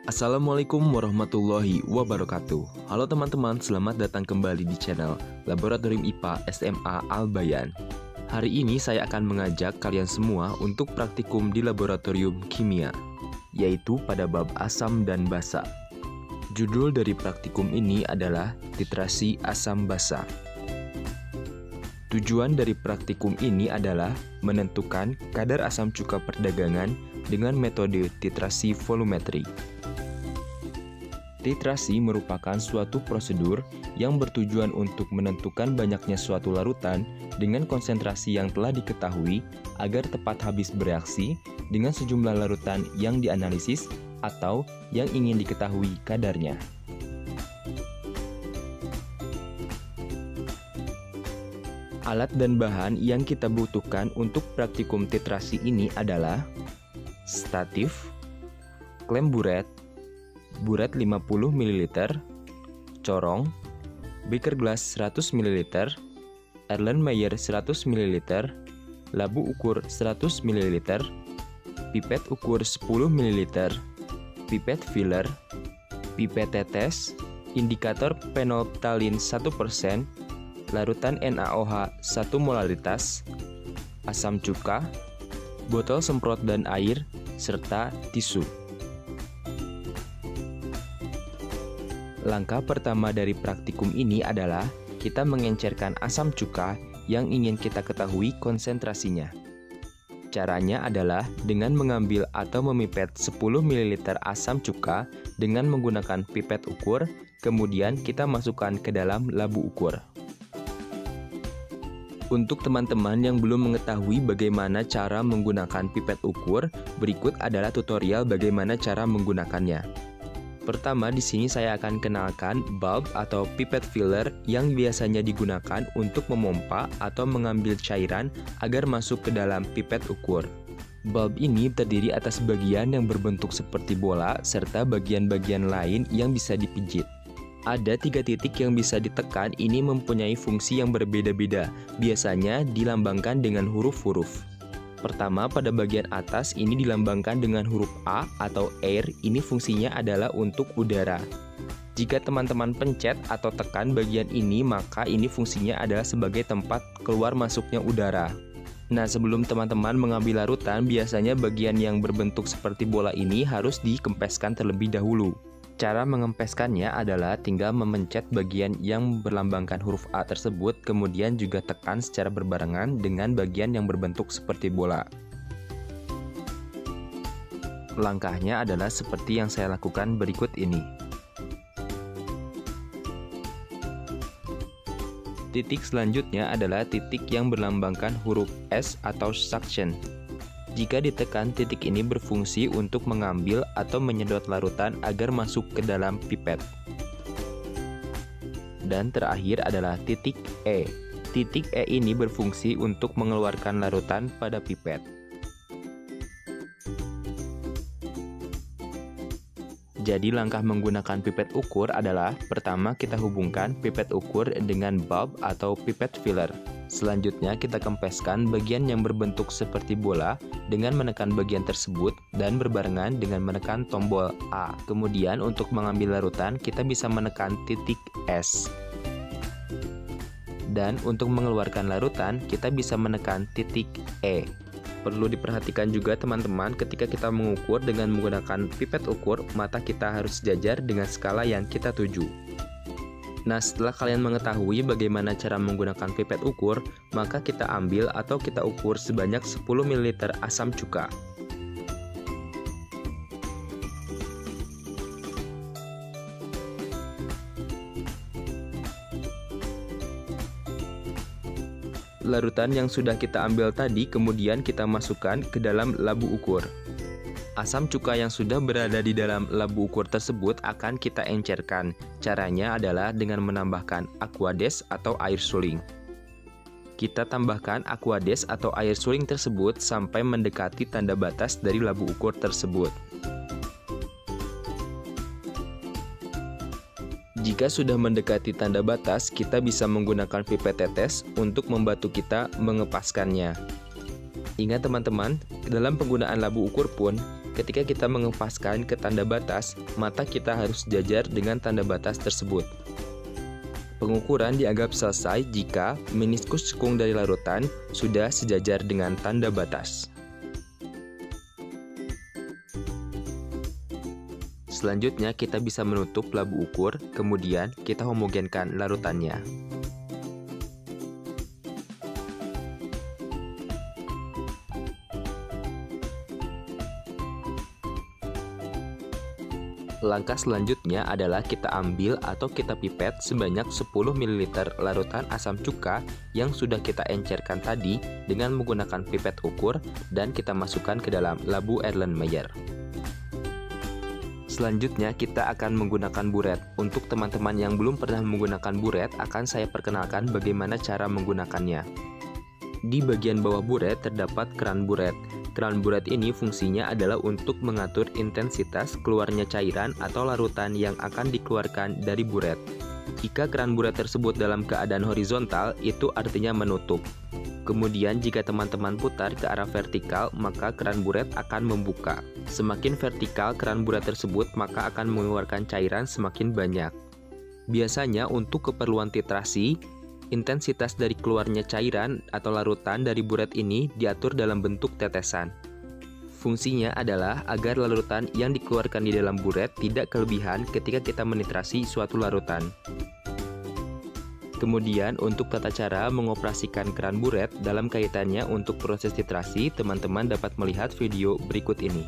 Assalamualaikum warahmatullahi wabarakatuh. Halo teman-teman, selamat datang kembali di channel Laboratorium IPA SMA Al-Bayan. Hari ini saya akan mengajak kalian semua untuk praktikum di laboratorium kimia, yaitu pada bab asam dan basa. Judul dari praktikum ini adalah titrasi asam basa. Tujuan dari praktikum ini adalah menentukan kadar asam cuka perdagangan dengan metode titrasi volumetri. Titrasi merupakan suatu prosedur yang bertujuan untuk menentukan banyaknya suatu larutan dengan konsentrasi yang telah diketahui agar tepat habis bereaksi dengan sejumlah larutan yang dianalisis atau yang ingin diketahui kadarnya. Alat dan bahan yang kita butuhkan untuk praktikum titrasi ini adalah statif, klem buret 50 ml, corong, beaker glass 100 ml, Erlenmeyer 100 ml, labu ukur 100 ml, pipet ukur 10 ml, pipet filler, pipet tetes, indikator phenolphthalein 1%, larutan NaOH 1 molaritas, asam cuka, botol semprot dan air, serta tisu. Langkah pertama dari praktikum ini adalah kita mengencerkan asam cuka yang ingin kita ketahui konsentrasinya. Caranya adalah dengan mengambil atau memipet 10 ml asam cuka dengan menggunakan pipet ukur, kemudian kita masukkan ke dalam labu ukur. Untuk teman-teman yang belum mengetahui bagaimana cara menggunakan pipet ukur, berikut adalah tutorial bagaimana cara menggunakannya. Pertama, di sini saya akan kenalkan bulb atau pipet filler yang biasanya digunakan untuk memompa atau mengambil cairan agar masuk ke dalam pipet ukur. Bulb ini terdiri atas bagian yang berbentuk seperti bola serta bagian-bagian lain yang bisa dipijit. Ada 3 titik yang bisa ditekan, ini mempunyai fungsi yang berbeda-beda, biasanya dilambangkan dengan huruf-huruf. Pertama, pada bagian atas ini dilambangkan dengan huruf A atau air, ini fungsinya adalah untuk udara. Jika teman-teman pencet atau tekan bagian ini, maka ini fungsinya adalah sebagai tempat keluar masuknya udara. Nah, sebelum teman-teman mengambil larutan, biasanya bagian yang berbentuk seperti bola ini harus dikempeskan terlebih dahulu. Cara mengempeskannya adalah tinggal memencet bagian yang berlambangkan huruf A tersebut, kemudian juga tekan secara berbarengan dengan bagian yang berbentuk seperti bola. Langkahnya adalah seperti yang saya lakukan berikut ini. Titik selanjutnya adalah titik yang berlambangkan huruf S atau suction. Jika ditekan, titik ini berfungsi untuk mengambil atau menyedot larutan agar masuk ke dalam pipet. Dan terakhir adalah titik E. Titik E ini berfungsi untuk mengeluarkan larutan pada pipet. Jadi langkah menggunakan pipet ukur adalah pertama kita hubungkan pipet ukur dengan bulb atau pipet filler. Selanjutnya kita kempeskan bagian yang berbentuk seperti bola dengan menekan bagian tersebut dan berbarengan dengan menekan tombol A. Kemudian untuk mengambil larutan kita bisa menekan titik S. Dan untuk mengeluarkan larutan kita bisa menekan titik E. Perlu diperhatikan juga teman-teman, ketika kita mengukur dengan menggunakan pipet ukur, mata kita harus sejajar dengan skala yang kita tuju. Nah, setelah kalian mengetahui bagaimana cara menggunakan pipet ukur, maka kita ambil atau kita ukur sebanyak 10 ml asam cuka. Larutan yang sudah kita ambil tadi kemudian kita masukkan ke dalam labu ukur. Asam cuka yang sudah berada di dalam labu ukur tersebut akan kita encerkan. Caranya adalah dengan menambahkan aquades atau air suling. Kita tambahkan aquades atau air suling tersebut sampai mendekati tanda batas dari labu ukur tersebut. Jika sudah mendekati tanda batas, kita bisa menggunakan pipet tetes untuk membantu kita mengepaskannya. Ingat teman-teman, dalam penggunaan labu ukur pun, Ketika kita mengempaskan ke tanda batas, maka kita harus sejajar dengan tanda batas tersebut. Pengukuran dianggap selesai jika meniskus cekung dari larutan sudah sejajar dengan tanda batas. Selanjutnya kita bisa menutup labu ukur, kemudian kita homogenkan larutannya. Langkah selanjutnya adalah kita ambil atau kita pipet sebanyak 10 ml larutan asam cuka yang sudah kita encerkan tadi dengan menggunakan pipet ukur dan kita masukkan ke dalam labu Erlenmeyer. Selanjutnya kita akan menggunakan buret. Untuk teman-teman yang belum pernah menggunakan buret, akan saya perkenalkan bagaimana cara menggunakannya. Di bagian bawah buret terdapat keran buret. Keran buret ini fungsinya adalah untuk mengatur intensitas keluarnya cairan atau larutan yang akan dikeluarkan dari buret. Jika keran buret tersebut dalam keadaan horizontal, itu artinya menutup. Kemudian jika teman-teman putar ke arah vertikal, maka keran buret akan membuka. Semakin vertikal keran buret tersebut, maka akan mengeluarkan cairan semakin banyak. Biasanya untuk keperluan titrasi, intensitas dari keluarnya cairan atau larutan dari buret ini diatur dalam bentuk tetesan. Fungsinya adalah agar larutan yang dikeluarkan di dalam buret tidak kelebihan ketika kita menitrasi suatu larutan. Kemudian untuk tata cara mengoperasikan keran buret dalam kaitannya untuk proses titrasi, teman-teman dapat melihat video berikut ini.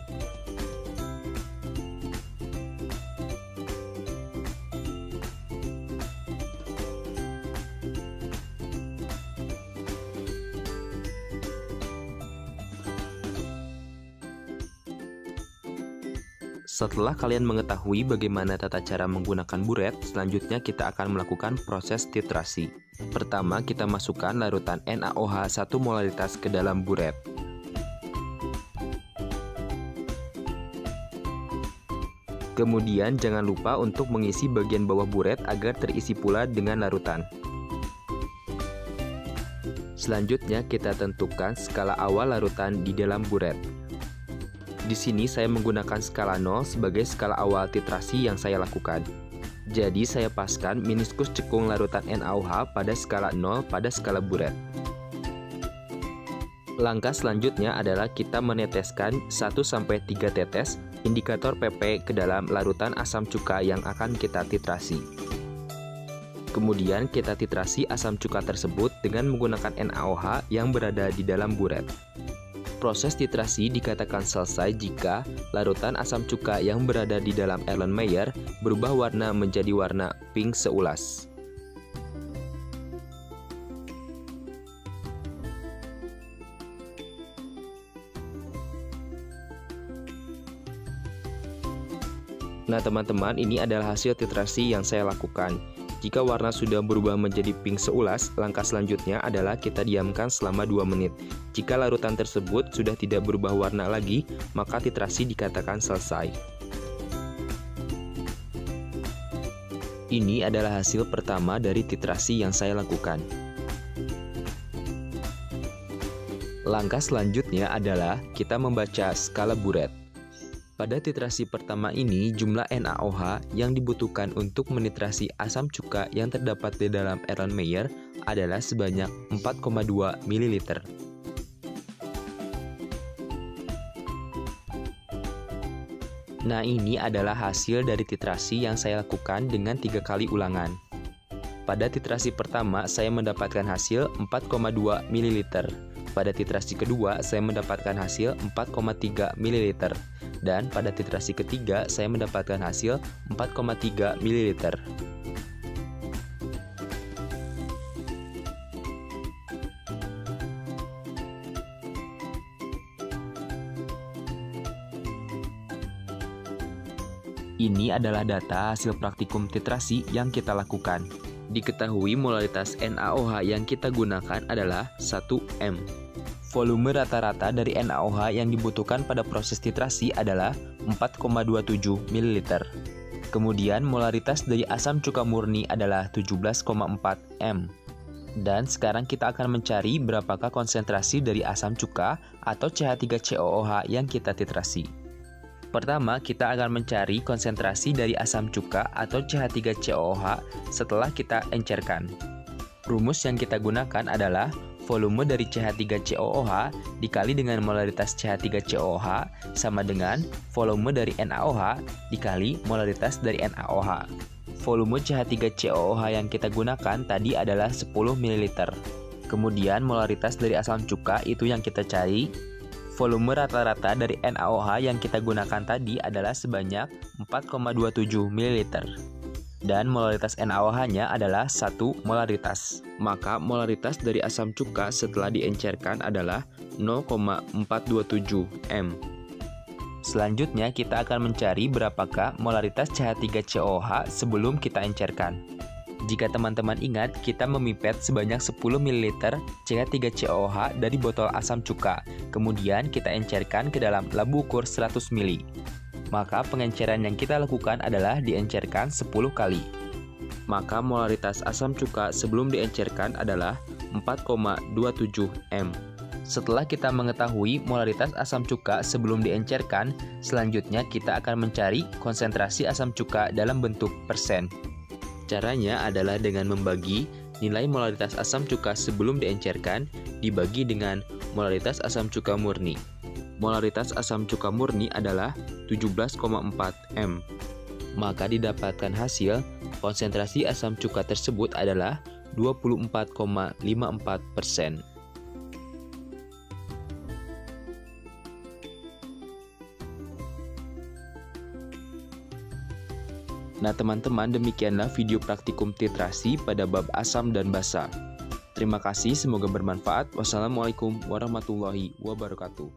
Setelah kalian mengetahui bagaimana tata cara menggunakan buret, selanjutnya kita akan melakukan proses titrasi. Pertama, kita masukkan larutan NaOH 1 molaritas ke dalam buret. Kemudian jangan lupa untuk mengisi bagian bawah buret agar terisi pula dengan larutan. Selanjutnya kita tentukan skala awal larutan di dalam buret. Di sini saya menggunakan skala 0 sebagai skala awal titrasi yang saya lakukan. Jadi saya paskan meniskus cekung larutan NaOH pada skala 0 pada skala buret. Langkah selanjutnya adalah kita meneteskan 1-3 tetes indikator PP ke dalam larutan asam cuka yang akan kita titrasi. Kemudian kita titrasi asam cuka tersebut dengan menggunakan NaOH yang berada di dalam buret. Proses titrasi dikatakan selesai jika larutan asam cuka yang berada di dalam Erlenmeyer berubah warna menjadi warna pink seulas. Nah teman-teman, ini adalah hasil titrasi yang saya lakukan. Jika warna sudah berubah menjadi pink seulas, langkah selanjutnya adalah kita diamkan selama 2 menit. Jika larutan tersebut sudah tidak berubah warna lagi, maka titrasi dikatakan selesai. Ini adalah hasil pertama dari titrasi yang saya lakukan. Langkah selanjutnya adalah kita membaca skala buret. Pada titrasi pertama ini, jumlah NaOH yang dibutuhkan untuk menitrasi asam cuka yang terdapat di dalam Erlenmeyer adalah sebanyak 4,2 ml. Nah, ini adalah hasil dari titrasi yang saya lakukan dengan 3 kali ulangan. Pada titrasi pertama, saya mendapatkan hasil 4,2 ml. Pada titrasi kedua, saya mendapatkan hasil 4,3 ml. Dan pada titrasi ketiga, saya mendapatkan hasil 4,3 ml. Ini adalah data hasil praktikum titrasi yang kita lakukan. Diketahui molaritas NaOH yang kita gunakan adalah 1 M. Volume rata-rata dari NaOH yang dibutuhkan pada proses titrasi adalah 4,27 ml. Kemudian molaritas dari asam cuka murni adalah 17,4 M. Dan sekarang kita akan mencari berapakah konsentrasi dari asam cuka atau CH3COOH yang kita titrasi. Pertama, kita akan mencari konsentrasi dari asam cuka atau CH3COOH setelah kita encerkan. Rumus yang kita gunakan adalah volume dari CH3COOH dikali dengan molaritas CH3COOH sama dengan volume dari NaOH dikali molaritas dari NaOH. Volume CH3COOH yang kita gunakan tadi adalah 10 ml. Kemudian molaritas dari asam cuka itu yang kita cari. Volume rata-rata dari NaOH yang kita gunakan tadi adalah sebanyak 4,27 ml. Dan molaritas NaOH-nya adalah 1 molaritas. Maka molaritas dari asam cuka setelah diencerkan adalah 0,427 m. Selanjutnya kita akan mencari berapakah molaritas CH3COOH sebelum kita encerkan. Jika teman-teman ingat, kita memipet sebanyak 10 ml CH3COOH dari botol asam cuka. Kemudian kita encerkan ke dalam labu ukur 100 ml. Maka pengenceran yang kita lakukan adalah diencerkan 10 kali. Maka molaritas asam cuka sebelum diencerkan adalah 4,27 m. Setelah kita mengetahui molaritas asam cuka sebelum diencerkan, selanjutnya kita akan mencari konsentrasi asam cuka dalam bentuk persen. Caranya adalah dengan membagi nilai molaritas asam cuka sebelum diencerkan dibagi dengan molaritas asam cuka murni. Molaritas asam cuka murni adalah 17,4 m. Maka didapatkan hasil konsentrasi asam cuka tersebut adalah 24,54%. Nah teman-teman, demikianlah video praktikum titrasi pada bab asam dan basa. Terima kasih, semoga bermanfaat. Wassalamualaikum warahmatullahi wabarakatuh.